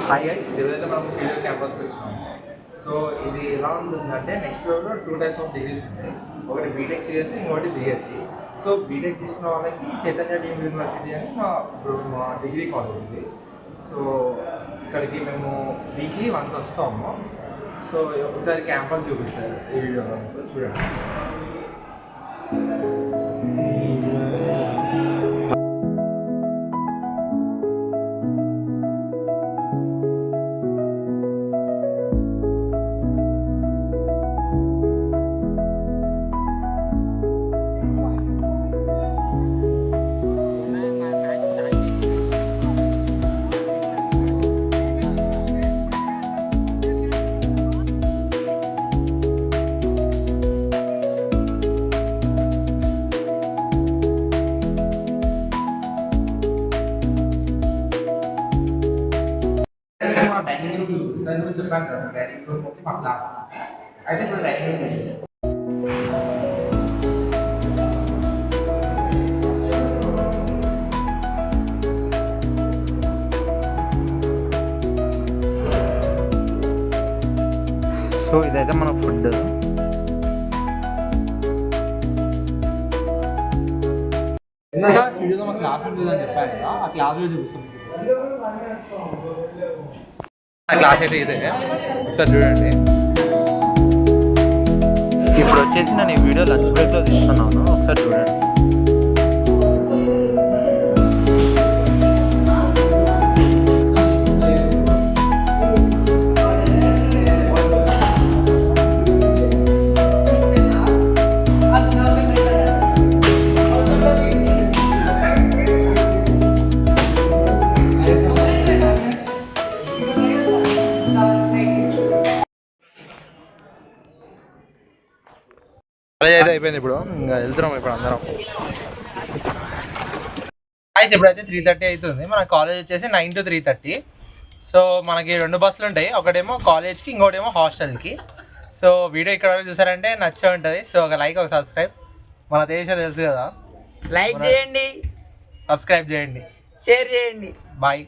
Hi guys, ఈరోజైతే మనం studio క్యాంపస్కి వచ్చినాము. సో ఇది ఎలా ఉంటుందంటే నెక్స్ట్ ఫ్లోర్లో 2 టైప్స్ ఆఫ్ డిగ్రీస్ ఉంటాయి. ఒకటి బీటెక్ సిఎస్సి, ఇంకోటి బిఎస్సి. సో బీటెక్ తీసుకున్న వాళ్ళకి చైతన్య డీమ్ యూనివర్సిటీ అని మా డిగ్రీ కాలేజ్ ఉంది. సో ఇక్కడికి మేము వీక్లీ వన్స్ వస్తాము. సో ఒకసారి క్యాంపస్ చూపిస్తారు ఈ వీడియోలో చూడండి. మా డైనింగ్ రూమ్ చూపిస్తాను చెప్పాను కదా, డైనింగ్ రూమ్ ఒకటి మా క్లాస్ అయితే ఇప్పుడు డైనింగ్ రూమ్ చూపిస్తాను. సో ఇదైతే మన ఫుడ్. వీడియోలో మా క్లాస్ ఉంటుందని చెప్పాను కదా, ఆ క్లాస్లో చూపిస్తాం. క్లాస్ అయితే ఇదే, ఒకసారి చూడండి. ఇప్పుడు వచ్చేసి నేను ఈ వీడియో లంచ్ బ్రేక్లో తీసుకున్నాను, ఒకసారి చూడండి. కాలేజ్ అయితే అయిపోయింది, ఇప్పుడు ఇంకా వెళ్తున్నాం ఇప్పుడు అందరం. ఇప్పుడైతే 3:30 అవుతుంది. మన కాలేజ్ వచ్చేసి 9 to 3:30. సో మనకి 2 బస్సులు ఉంటాయి, ఒకటేమో కాలేజ్కి, ఇంకోటేమో హాస్టల్కి. సో వీడియో ఇక్కడ వరకు చూసారంటే నచ్చే ఉంటుంది. సో ఒక లైక్, ఒక సబ్స్క్రైబ్. మన దేశ తెలుసు కదా, లైక్ చేయండి, సబ్స్క్రైబ్ చేయండి, షేర్ చేయండి. బాయ్.